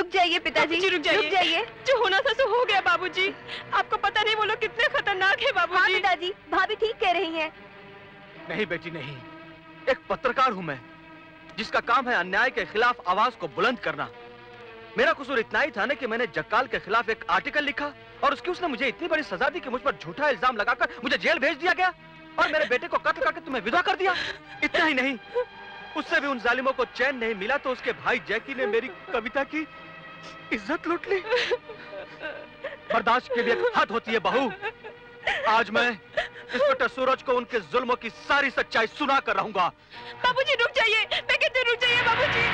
रुक जाइए पिताजी, रुक जाइए। जो होना था सो हो गया बाबूजी। आपको पता नहीं वो लोग कितने खतरनाक है बाबूजी। हाँ पिताजी, भाभी ठीक कह रही हैं। नहीं बेटी नहीं, एक पत्रकार हूं मैं, जिसका काम है अन्याय के खिलाफ आवाज को बुलंद करना। मेरा कसूर इतना ही था ना कि मैंने जक्काल के खिलाफ एक आर्टिकल लिखा और उसकी उसने मुझे इतनी बड़ी सजा दी कि मुझ पर झूठा इल्जाम लगाकर मुझे जेल भेज दिया गया और मेरे बेटे को कत्ल करके तुम्हें विदा कर दिया। इतना ही नहीं, उससे भी उन जालिमों को चैन नहीं मिला तो उसके भाई जैकी ने मेरी कविता की इज्जत लूट ली। बर्दाश्त के लिए हद होती है बहू। आज मैं इंस्पेक्टर सूरज को उनके जुल्मों की सारी सच्चाई सुना कर रहूंगा। बाबूजी रुक जाइए, मैं कहती हूँ रुक जाइए बाबूजी।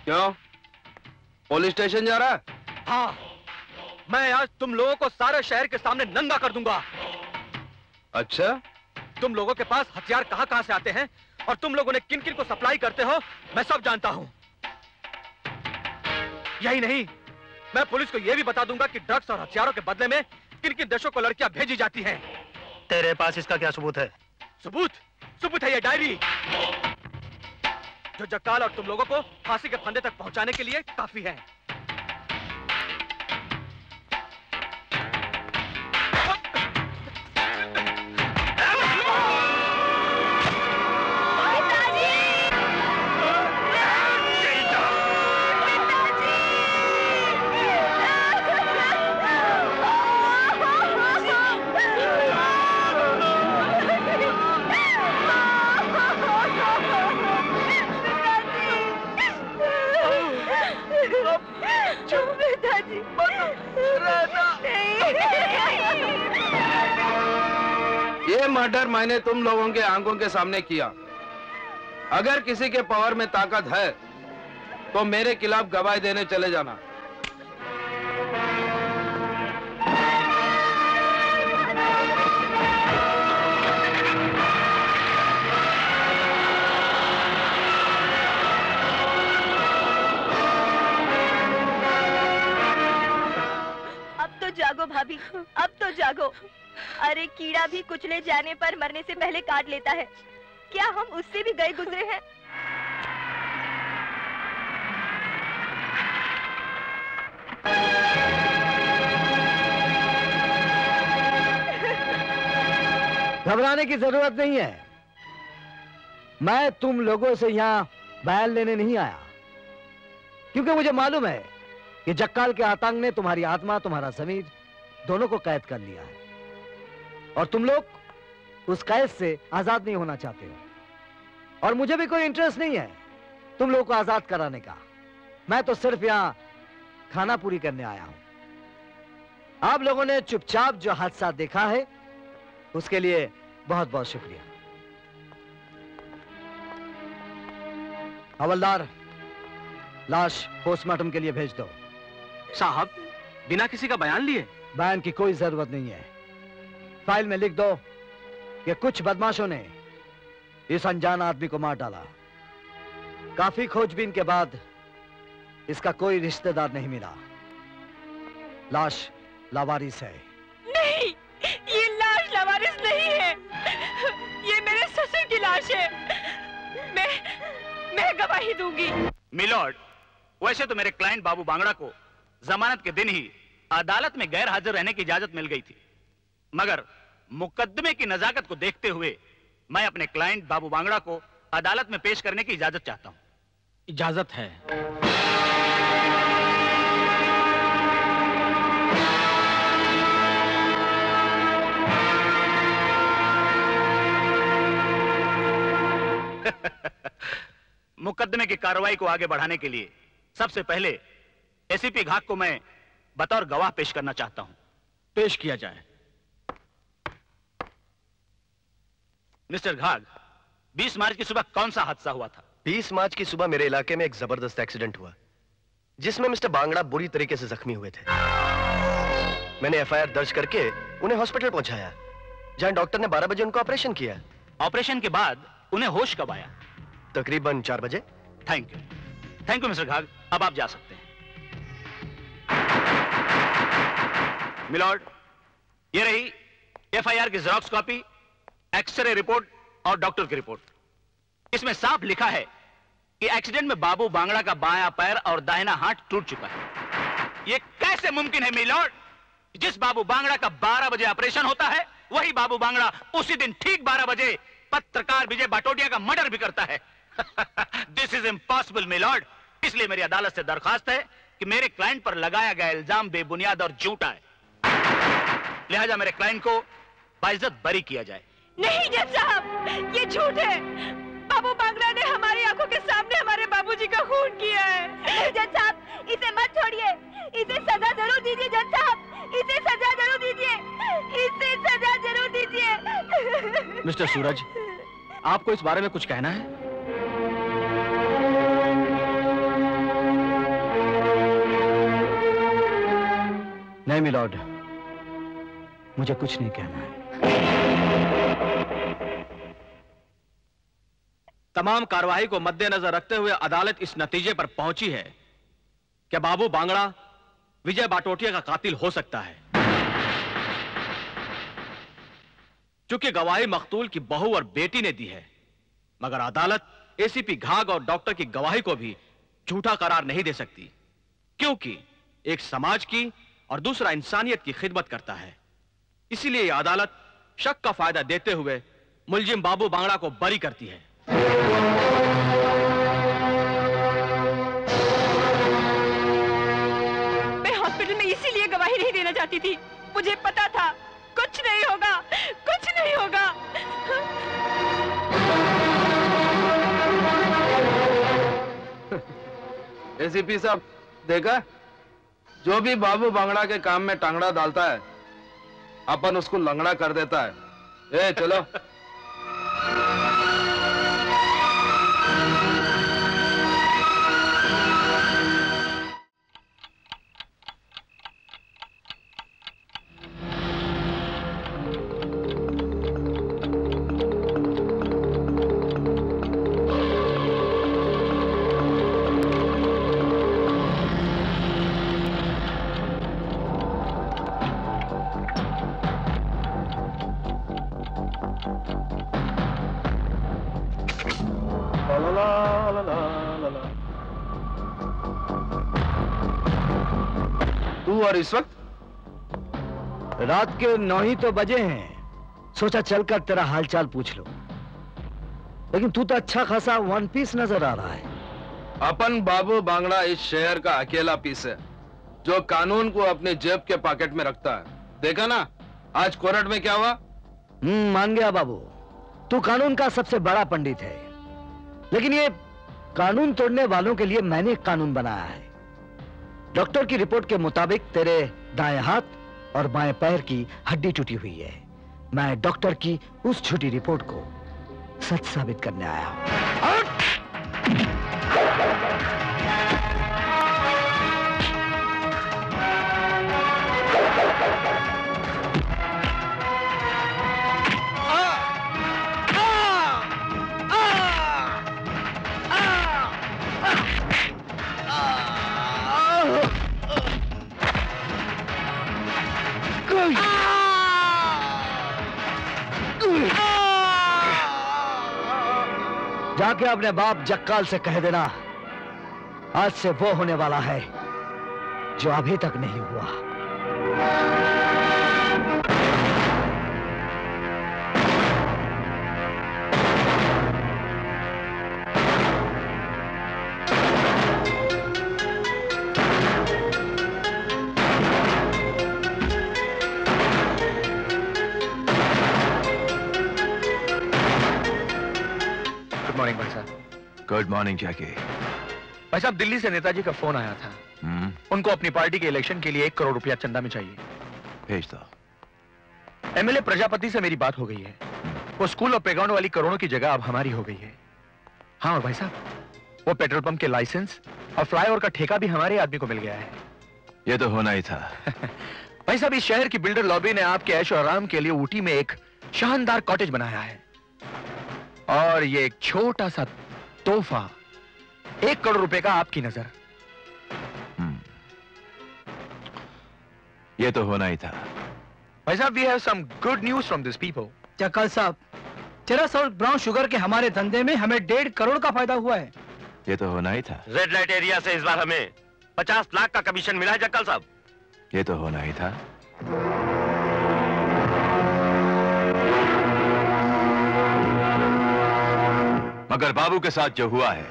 क्यों? पुलिस स्टेशन जा रहा है? हाँ, मैं आज तुम लोगों को सारे शहर के सामने नंगा कर दूंगा। अच्छा? तुम लोगों के पास हथियार कहां-कहां से आते हैं और तुम लोगों ने किन-किन को सप्लाई करते हो, मैं सब जानता हूं। यही नहीं, मैं पुलिस को यह भी बता दूंगा कि ड्रग्स और हथियारों के बदले में किन-किन देशों को लड़कियां भेजी जाती हैं। तेरे पास इसका क्या सबूत है? सबूत है ये डायरी, जो जक्काल और तुम लोगों को फांसी के फंदे तक पहुंचाने के लिए काफी है। ये मर्डर मैंने तुम लोगों के आंखों के सामने किया। अगर किसी के पावर में ताकत है तो मेरे खिलाफ गवाही देने चले जाना। अब तो जागो भाभी, अब तो जागो। अरे कीड़ा भी कुचले जाने पर मरने से पहले काट लेता है, क्या हम उससे भी गए गुजरे हैं? घबराने की जरूरत नहीं है। मैं तुम लोगों से यहां बयान लेने नहीं आया, क्योंकि मुझे मालूम है कि जक्काल के आतंक ने तुम्हारी आत्मा, तुम्हारा ज़मीर दोनों को कैद कर लिया है और तुम लोग उस कैद से आजाद नहीं होना चाहते हो। और मुझे भी कोई इंटरेस्ट नहीं है तुम लोगों को आजाद कराने का। मैं तो सिर्फ यहां खाना पूरी करने आया हूं। आप लोगों ने चुपचाप जो हादसा देखा है उसके लिए बहुत बहुत शुक्रिया। हवलदार, लाश पोस्टमार्टम के लिए भेज दो। साहब, बिना किसी का बयान लिए? बयान की कोई जरूरत नहीं है। फाइल में लिख दो कि कुछ बदमाशों ने इस अनजान आदमी को मार डाला। काफी खोजबीन के बाद इसका कोई रिश्तेदार नहीं मिला। लाश लावारिस है। नहीं, ये लाश लावारिस नहीं है, ये मेरे ससुर की लाश है। मैं गवाही दूंगी। मिलॉर्ड, वैसे तो मेरे क्लाइंट बाबू बांगड़ा को जमानत के दिन ही अदालत में गैर हाजिर रहने की इजाजत मिल गई थी, मगर मुकदमे की नजाकत को देखते हुए मैं अपने क्लाइंट बाबू बांगड़ा को अदालत में पेश करने की इजाजत चाहता हूं। इजाजत है। मुकदमे की कार्रवाई को आगे बढ़ाने के लिए सबसे पहले एसीपी घाग को मैं बतौर गवाह पेश करना चाहता हूं। पेश किया जाए। मिस्टर घाग, 20 मार्च की सुबह कौन सा हादसा हुआ था? 20 मार्च की सुबह मेरे इलाके में एक जबरदस्त एक्सीडेंट हुआ जिसमें मिस्टर बांगड़ा बुरी तरीके से जख्मी हुए थे। मैंने एफआईआर दर्ज करके उन्हें हॉस्पिटल पहुंचाया, जहां डॉक्टर ने 12 बजे उनको ऑपरेशन किया। ऑपरेशन के बाद उन्हें होश कब आया? तकरीबन 4 बजे। Thank you. Thank you mister Ghag, अब आप जा सकते हैं। मिलॉर्ड, ये रही एफआईआर की जेरॉक्स कॉपी, एक्सरे रिपोर्ट और डॉक्टर की रिपोर्ट। इसमें साफ लिखा है कि एक्सीडेंट में बाबू बांगड़ा का बायां पैर और दाहिना हाथ टूट चुका है। यह कैसे मुमकिन है मिलॉर्ड? जिस बाबू बांगड़ा का 12 बजे ऑपरेशन होता है, वही बाबू बांगड़ा उसी दिन ठीक 12 बजे पत्रकार विजय बाटोटिया का मर्डर भी करता है। This is impossible milord. इसलिए मेरी अदालत से दरखास्त है कि मेरे क्लाइंट पर लगाया गया इल्जाम बेबुनियाद और झूठा है। लिहाजा मेरे क्लाइंट को बाइज्जत बरी किया जाए। नहीं जज साहब, ये झूठ है। बाबू बांगड़ा ने हमारी आंखों के सामने हमारे बाबूजी का खून किया है। नहीं जज साहब, इसे मत छोड़िए, इसे सजा जरूर दीजिए जज साहब, इसे सजा जरूर दीजिए, इसे सजा जरूर दीजिए। मिस्टर सूरज, आपको इस बारे में कुछ कहना है? नहीं मिलॉर्ड, मुझे कुछ नहीं कहना है। तमाम कार्रवाई को मद्देनजर रखते हुए अदालत इस नतीजे पर पहुंची है कि बाबू बांगड़ा विजय बाटोटिया का कातिल हो सकता है। चूंकि गवाही मकतूल की बहू और बेटी ने दी है, मगर अदालत एसीपी घाग और डॉक्टर की गवाही को भी झूठा करार नहीं दे सकती, क्योंकि एक समाज की और दूसरा इंसानियत की खिदमत करता है। इसीलिए यह अदालत शक का फायदा देते हुए मुलजिम बाबू बांगड़ा को बरी करती है। मैं हॉस्पिटल में इसीलिए गवाही नहीं देना चाहती थी। मुझे पता था कुछ नहीं होगा, कुछ नहीं होगा। एसीपी साहब, देखा, जो भी बाबू बांगड़ा के काम में टांगड़ा डालता है, अपन उसको लंगड़ा कर देता है। ए चलो। तू और इस वक्त? रात के 9 ही तो बजे हैं। सोचा चलकर तेरा हालचाल पूछ लो, लेकिन तू तो अच्छा खासा वन पीस नजर आ रहा है। अपन बाबू बांगड़ा इस शहर का अकेला पीस है जो कानून को अपने जेब के पॉकेट में रखता है। देखा ना आज कोर्ट में क्या हुआ? मान गया बाबू, तू कानून का सबसे बड़ा पंडित है, लेकिन ये कानून तोड़ने वालों के लिए मैंने एक कानून बनाया है। डॉक्टर की रिपोर्ट के मुताबिक तेरे दाएं हाथ और बाएं पैर की हड्डी टूटी हुई है। मैं डॉक्टर की उस झूठी रिपोर्ट को सच साबित करने आया हूं। जाके अपने बाप जक्काल से कह देना, आज से वो होने वाला है जो अभी तक नहीं हुआ। गुड मॉर्निंग जैकी। भाई साहब, दिल्ली से नेताजी का फोन आया था। उनको अपनी पार्टी के इलेक्शन के लिए 1 करोड़ रुपया चंदा में चाहिए। भेज दो। एमएलए प्रजापति से मेरी बात हो गई है। वो स्कूल और प्लेग्राउंड वाली करोड़ों की जगह अब हमारी हो गई है। हाँ, और भाई साहब, वो पेट्रोल पंप के लाइसेंस और फ्लाईओवर का ठेका भी हमारे आदमी को मिल गया है। ये तो होना ही था। भाई साहब, इस शहर की बिल्डर लॉबी ने आपके ऐशो आराम के लिए ऊटी में एक शानदार कॉटेज बनाया है, और ये एक छोटा सा तोहफा 1 करोड़ रुपए का आपकी नजर। ये तो होना ही था। भाई साहब, we have some good news from this people. Jakkal साहब, चरस और ब्राउन शुगर के हमारे धंधे में हमें 1.5 करोड़ का फायदा हुआ है। ये तो होना ही था। रेड लाइट एरिया से इस बार हमें 50 लाख का कमीशन मिला है जक्काल साहब। ये तो होना ही था। मगर बाबू के साथ जो हुआ है,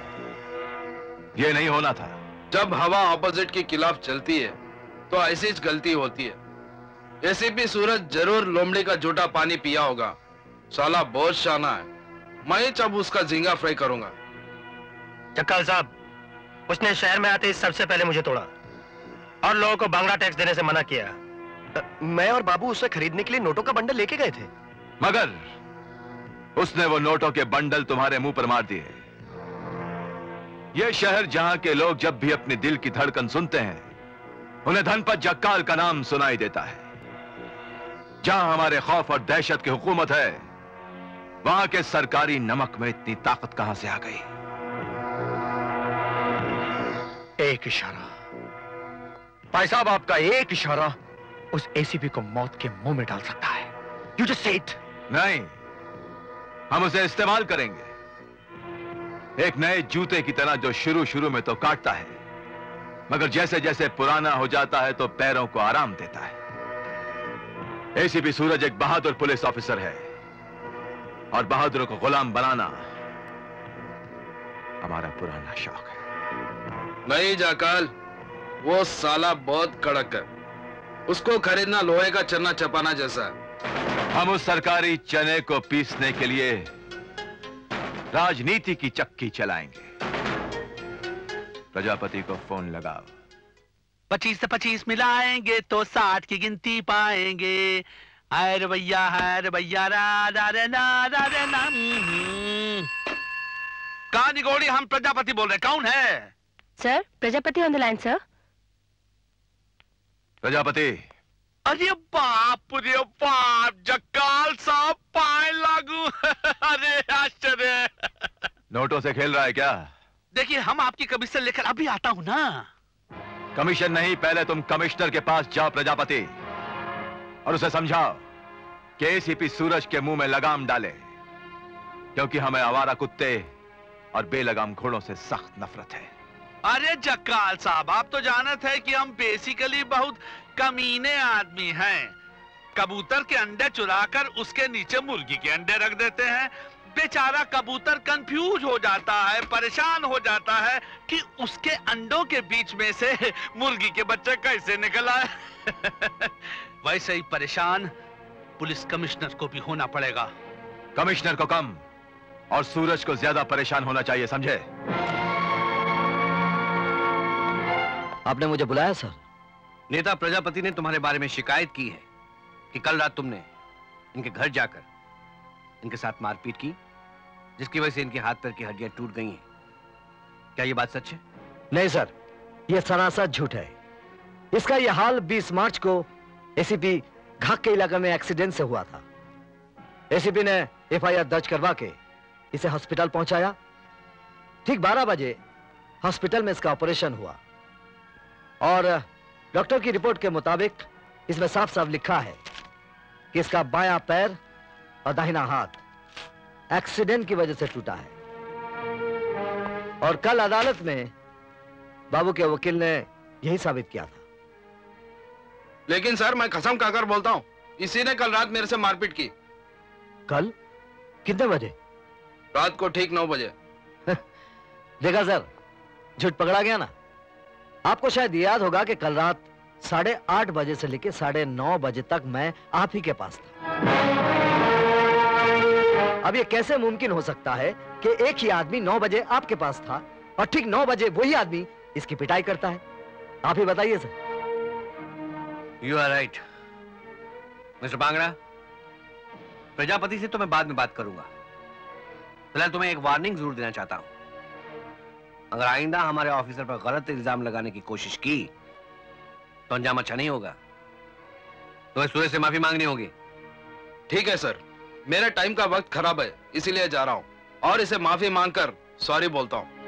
ये नहीं होना था। जब हवा ऑपोजिट के खिलाफ चलती है तो ऐसी गलती होती है। एसीपी सूरज जरूर लोमड़ी का झूठा पानी पिया होगा। साला बहुत शाना है। मैं जब उसका झींगा फ्राई करूंगा। जक्काल साहब, उसने शहर में आते ही सबसे पहले मुझे तोड़ा और लोगों को बांग्ला टैक्स देने से मना किया। मैं और बाबू उसे खरीदने के लिए नोटों का बंडल लेके गए थे, मगर उसने वो नोटों के बंडल तुम्हारे मुंह पर मार दिए। ये शहर जहां के लोग जब भी अपने दिल की धड़कन सुनते हैं, उन्हें धनपत जक्काल का नाम सुनाई देता है। जहां हमारे खौफ और दहशत की हुकूमत है, वहां के सरकारी नमक में इतनी ताकत कहां से आ गई? एक इशारा भाई साहब, आपका एक इशारा उस एसीपी को मौत के मुंह में डाल सकता है। You just say it. नहीं, हम उसे इस्तेमाल करेंगे, एक नए जूते की तरह जो शुरू में तो काटता है, मगर जैसे जैसे पुराना हो जाता है तो पैरों को आराम देता है। एसीपी सूरज एक बहादुर पुलिस ऑफिसर है और बहादुरों को गुलाम बनाना हमारा पुराना शौक है। नहीं जाकाल, वो साला बहुत कड़क है। उसको खरीदना लोहे का चना चपाना जैसा है। हम उस सरकारी चने को पीसने के लिए राजनीति की चक्की चलाएंगे। प्रजापति को फोन लगाओ। 25 से 25 मिलाएंगे तो 60 की गिनती पाएंगे। हाय रे भैया रा रे ना। कहानी गोड़ी, हम प्रजापति बोल रहे। कौन है? Sir, Prajapati on the line sir. Prajapati. अरे बाप रे बाप, जक्काल साहब पाए लागू। अरे आश्चर्य। नोटों से खेल रहा है क्या? देखिए, हम आपकी कमीशन लेकर अभी आता हूं ना। कमीशन नहीं, पहले तुम कमिश्नर के पास जाओ प्रजापति, और उसे समझाओ कि एसीपी सूरज के मुंह में लगाम डाले, क्योंकि हमें आवारा कुत्ते और बेलगाम घोड़ों से सख्त नफरत है। अरे जक्काल साहब, आप तो जानते हैं कि हम बेसिकली बहुत कमीने आदमी हैं। कबूतर के अंडे चुराकर उसके नीचे मुर्गी के अंडे रख देते हैं। बेचारा कबूतर कंफ्यूज हो जाता है, परेशान हो जाता है कि उसके अंडों के बीच में से मुर्गी के बच्चे कैसे निकल आए। वैसे ही परेशान पुलिस कमिश्नर को भी होना पड़ेगा। कमिश्नर को कम और सूरज को ज्यादा परेशान होना चाहिए, समझे? आपने मुझे बुलाया सर? नेता प्रजापति ने तुम्हारे बारे में शिकायत की है कि कल रात तुमने इनके घर जाकर इनके साथ मारपीट की, जिसकी वजह से इनके हाथ पैर की हड्डियां टूट गई हैं। क्या ये बात सच है? नहीं सर, यह सरासर झूठ है। इसका यह हाल 20 मार्च को एसीपी घाक के इलाके में एक्सीडेंट से हुआ था। एसीपी ने एफआईआर दर्ज करवा के इसे हॉस्पिटल पहुंचाया। ठीक 12 बजे हॉस्पिटल में इसका ऑपरेशन हुआ और डॉक्टर की रिपोर्ट के मुताबिक इसमें साफ साफ लिखा है कि इसका बायां पैर और दाहिना हाथ एक्सीडेंट की वजह से टूटा है। और कल अदालत में बाबू के वकील ने यही साबित किया था। लेकिन सर, मैं कसम खाकर बोलता हूं, इसी ने कल रात मेरे से मारपीट की। कल कितने बजे? रात को ठीक 9 बजे। देखा सर, झूठ पकड़ा गया ना। आपको शायद याद होगा कि कल रात 8:30 बजे से लेकर 9:30 बजे तक मैं आप ही के पास था। अब ये कैसे मुमकिन हो सकता है कि एक ही आदमी 9 बजे आपके पास था और ठीक 9 बजे वही आदमी इसकी पिटाई करता है? आप ही बताइए sir. You are right mister Bangda. Prajapati से तो मैं बाद में बात करूंगा। फिलहाल तुम्हें एक वार्निंग जरूर देना चाहता हूं। अगर आइंदा हमारे ऑफिसर पर गलत इल्जाम लगाने की कोशिश की तो अंजाम अच्छा नहीं होगा। तुम्हें सूरज से माफी मांगनी होगी। ठीक है सर, मेरा टाइम का वक्त खराब है, इसीलिए जा रहा हूं और इसे माफी मांगकर सॉरी बोलता हूं।